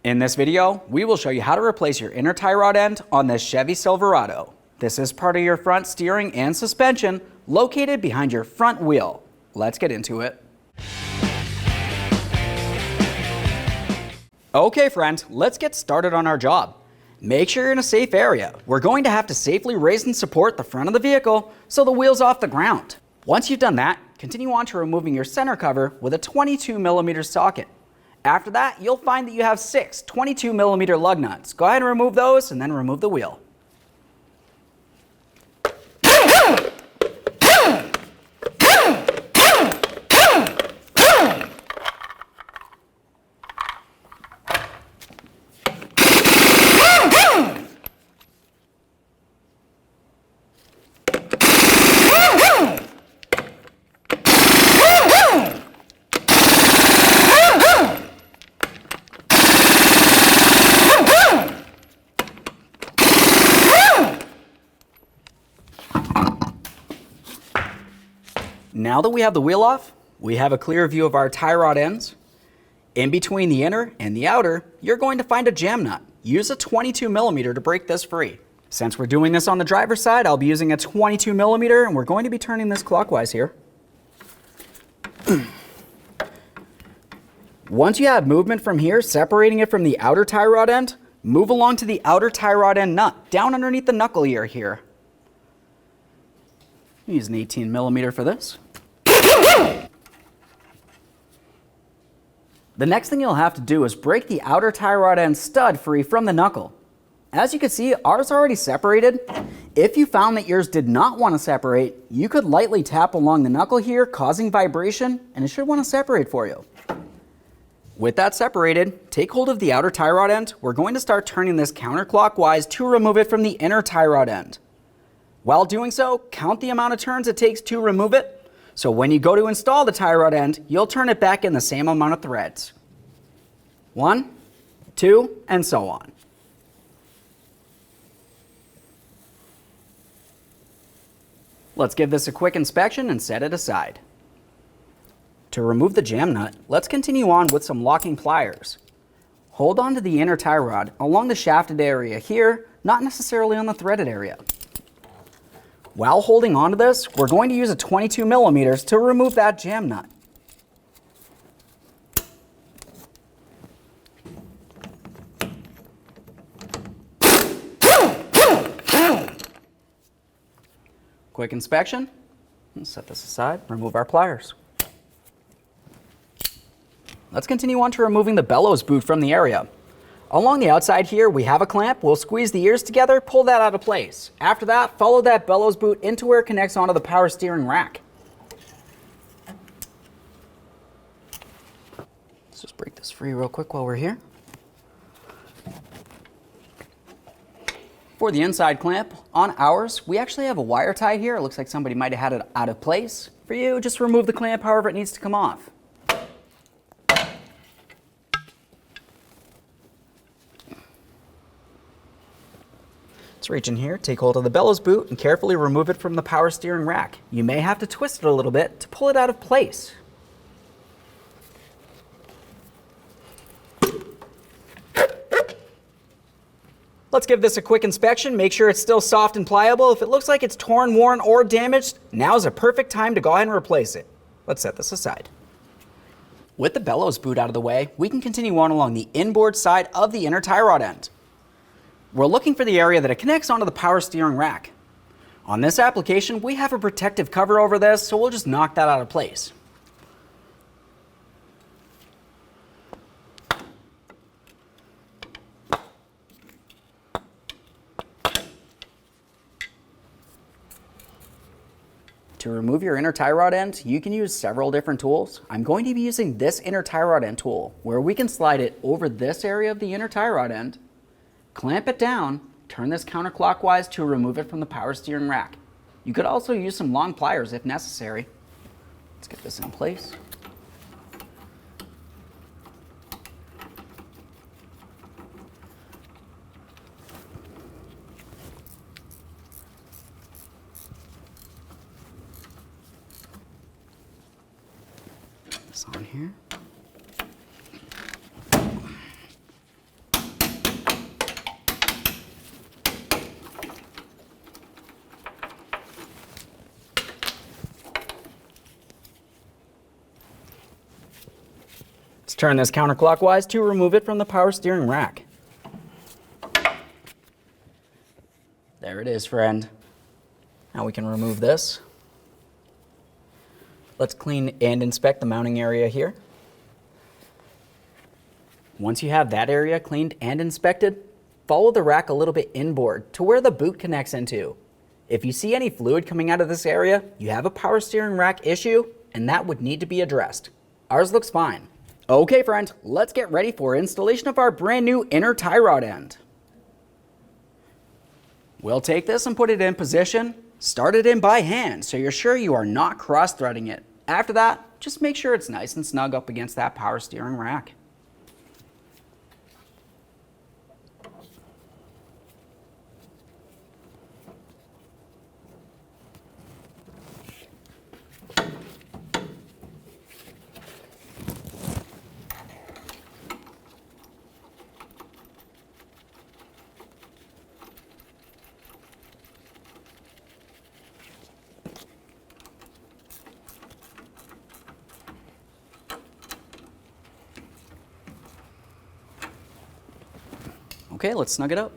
In this video, we will show you how to replace your inner tie rod end on this Chevy Silverado. This is part of your front steering and suspension located behind your front wheel. Let's get into it. Okay friend, let's get started on our job. Make sure you're in a safe area. We're going to have to safely raise and support the front of the vehicle so the wheel's off the ground. Once you've done that, continue on to removing your center cover with a 22mm socket. After that, you'll find that you have 6 22mm lug nuts. Go ahead and remove those and then remove the wheel. Now that we have the wheel off, we have a clear view of our tie rod ends. In between the inner and the outer, you're going to find a jam nut. Use a 22mm to break this free. Since we're doing this on the driver's side, I'll be using a 22mm and we're going to be turning this clockwise here. Once you have movement from here, separating it from the outer tie rod end, move along to the outer tie rod end nut, down underneath the knuckle ear here. Use an 18mm for this. The next thing you'll have to do is break the outer tie rod end stud free from the knuckle. As you can see, ours already separated. If you found that yours did not want to separate, you could lightly tap along the knuckle here, causing vibration, and it should want to separate for you. With that separated, take hold of the outer tie rod end. We're going to start turning this counterclockwise to remove it from the inner tie rod end. While doing so, count the amount of turns it takes to remove it. So when you go to install the tie rod end, you'll turn it back in the same amount of threads. 1, 2, and so on. Let's give this a quick inspection and set it aside. To remove the jam nut, let's continue on with some locking pliers. Hold on to the inner tie rod along the shafted area here, not necessarily on the threaded area. While holding on to this, we're going to use a 22mm to remove that jam nut. Quick inspection. Let's set this aside, remove our pliers. Let's continue on to removing the bellows boot from the area. Along the outside here, we have a clamp. We'll squeeze the ears together, pull that out of place. After that, follow that bellows boot into where it connects onto the power steering rack. Let's just break this free real quick while we're here. For the inside clamp, on ours, we actually have a wire tie here. It looks like somebody might have had it out of place. For you, just remove the clamp however it needs to come off. Let's reach in here, take hold of the bellows boot, and carefully remove it from the power steering rack. You may have to twist it a little bit to pull it out of place. Let's give this a quick inspection, make sure it's still soft and pliable. If it looks like it's torn, worn, or damaged, now's a perfect time to go ahead and replace it. Let's set this aside. With the bellows boot out of the way, we can continue on along the inboard side of the inner tie rod end. We're looking for the area that it connects onto the power steering rack. On this application, we have a protective cover over this, so we'll just knock that out of place. To remove your inner tie rod end, you can use several different tools. I'm going to be using this inner tie rod end tool, where we can slide it over this area of the inner tie rod end, clamp it down, turn this counterclockwise to remove it from the power steering rack. You could also use some long pliers if necessary. Let's get this in place. This on here. Turn this counterclockwise to remove it from the power steering rack. There it is, friend. Now we can remove this. Let's clean and inspect the mounting area here. Once you have that area cleaned and inspected, follow the rack a little bit inboard to where the boot connects into. If you see any fluid coming out of this area, you have a power steering rack issue, and that would need to be addressed. Ours looks fine. Okay, friend, let's get ready for installation of our brand new inner tie rod end. We'll take this and put it in position. Start it in by hand so you're sure you are not cross-threading it. After that, just make sure it's nice and snug up against that power steering rack. Okay, let's snug it up.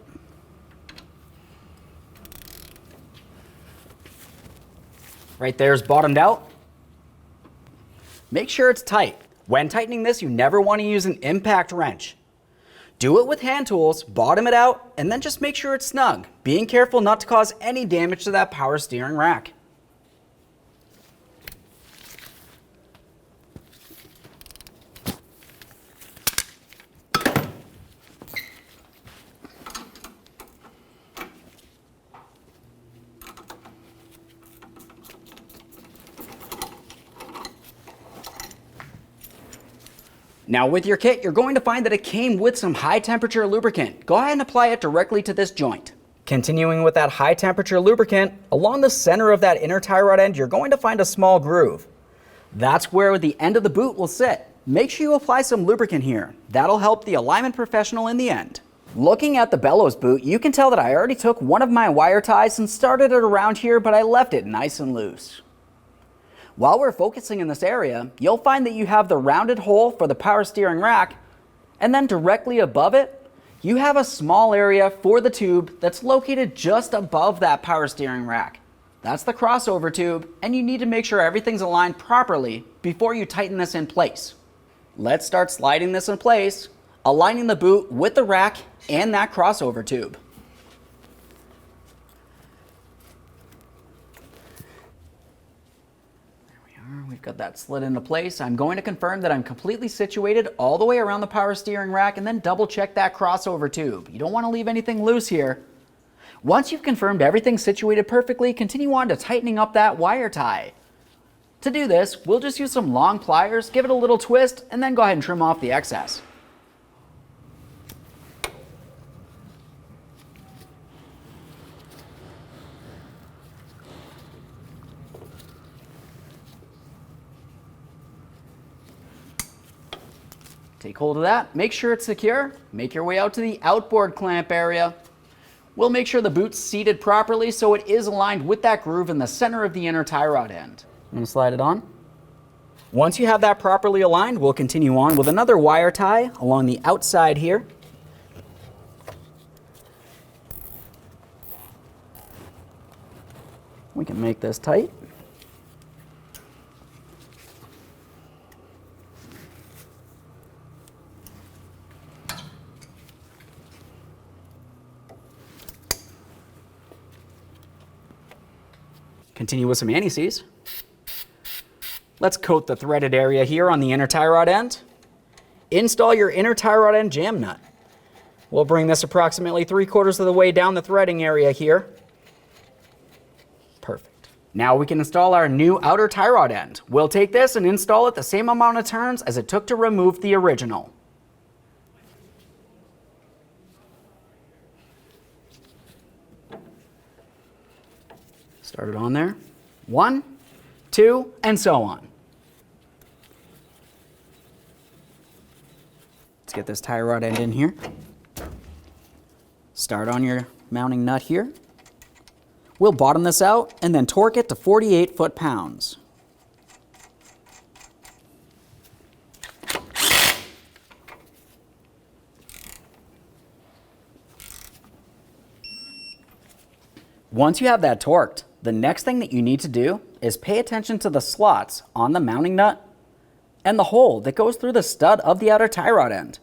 Right there's bottomed out. Make sure it's tight. When tightening this, you never want to use an impact wrench. Do it with hand tools, bottom it out, and then just make sure it's snug, being careful not to cause any damage to that power steering rack. Now with your kit, you're going to find that it came with some high temperature lubricant. Go ahead and apply it directly to this joint. Continuing with that high temperature lubricant, along the center of that inner tie rod end, you're going to find a small groove. That's where the end of the boot will sit. Make sure you apply some lubricant here. That'll help the alignment professional in the end. Looking at the Bellows boot, you can tell that I already took one of my wire ties and started it around here, but I left it nice and loose. While we're focusing in this area, you'll find that you have the rounded hole for the power steering rack, and then directly above it, you have a small area for the tube that's located just above that power steering rack. That's the crossover tube, and you need to make sure everything's aligned properly before you tighten this in place. Let's start sliding this in place, aligning the boot with the rack and that crossover tube. We've got that slid into place. I'm going to confirm that I'm completely situated all the way around the power steering rack and then double check that crossover tube. You don't want to leave anything loose here. Once you've confirmed everything's situated perfectly, continue on to tightening up that wire tie. To do this, we'll just use some long pliers, give it a little twist, and then go ahead and trim off the excess. Take hold of that, make sure it's secure, make your way out to the outboard clamp area. We'll make sure the boot's seated properly so it is aligned with that groove in the center of the inner tie rod end. I'm going to slide it on. Once you have that properly aligned, we'll continue on with another wire tie along the outside here. We can make this tight. Continue with some anti-seize. Let's coat the threaded area here on the inner tie rod end. Install your inner tie rod end jam nut. We'll bring this approximately 3/4 of the way down the threading area here. Perfect. Now we can install our new outer tie rod end. We'll take this and install it the same amount of turns as it took to remove the original. Start it on there. 1, 2, and so on. Let's get this tie rod end in here. Start on your mounting nut here. We'll bottom this out and then torque it to 48 foot-pounds. Once you have that torqued, the next thing that you need to do is pay attention to the slots on the mounting nut and the hole that goes through the stud of the outer tie rod end.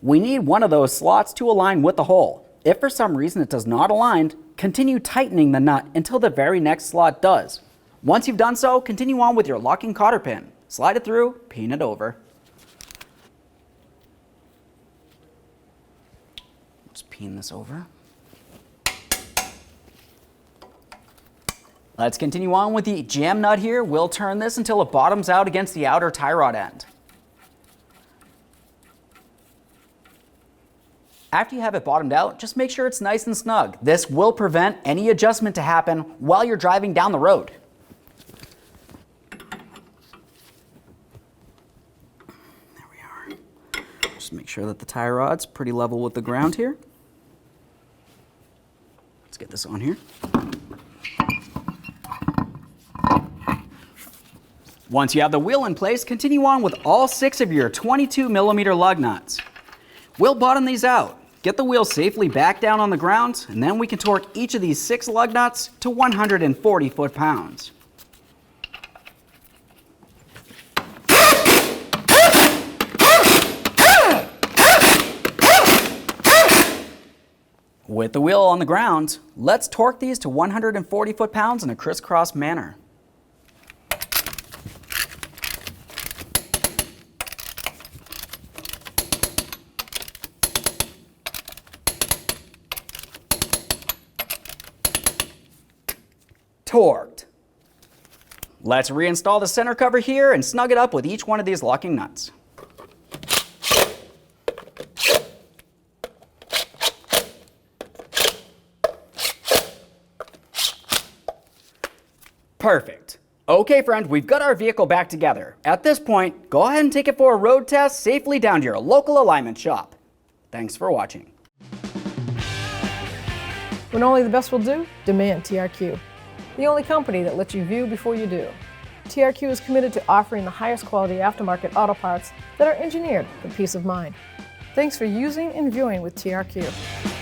We need one of those slots to align with the hole. If for some reason it does not align, continue tightening the nut until the very next slot does. Once you've done so, continue on with your locking cotter pin. Slide it through, pin it over. Let's pin this over. Let's continue on with the jam nut here. We'll turn this until it bottoms out against the outer tie rod end. After you have it bottomed out, just make sure it's nice and snug. This will prevent any adjustment to happen while you're driving down the road. There we are. Just make sure that the tie rod's pretty level with the ground here. Let's get this on here. Once you have the wheel in place, continue on with all 6 of your 22mm lug nuts. We'll bottom these out, get the wheel safely back down on the ground, and then we can torque each of these 6 lug nuts to 140 foot-pounds. With the wheel on the ground, let's torque these to 140 foot-pounds in a crisscross manner. Torqued. Let's reinstall the center cover here and snug it up with each one of these locking nuts. Perfect. Okay, friend, we've got our vehicle back together. At this point, go ahead and take it for a road test safely down to your local alignment shop. Thanks for watching. When only the best will do, demand TRQ. The only company that lets you view before you do. TRQ is committed to offering the highest quality aftermarket auto parts that are engineered for peace of mind. Thanks for using and viewing with TRQ.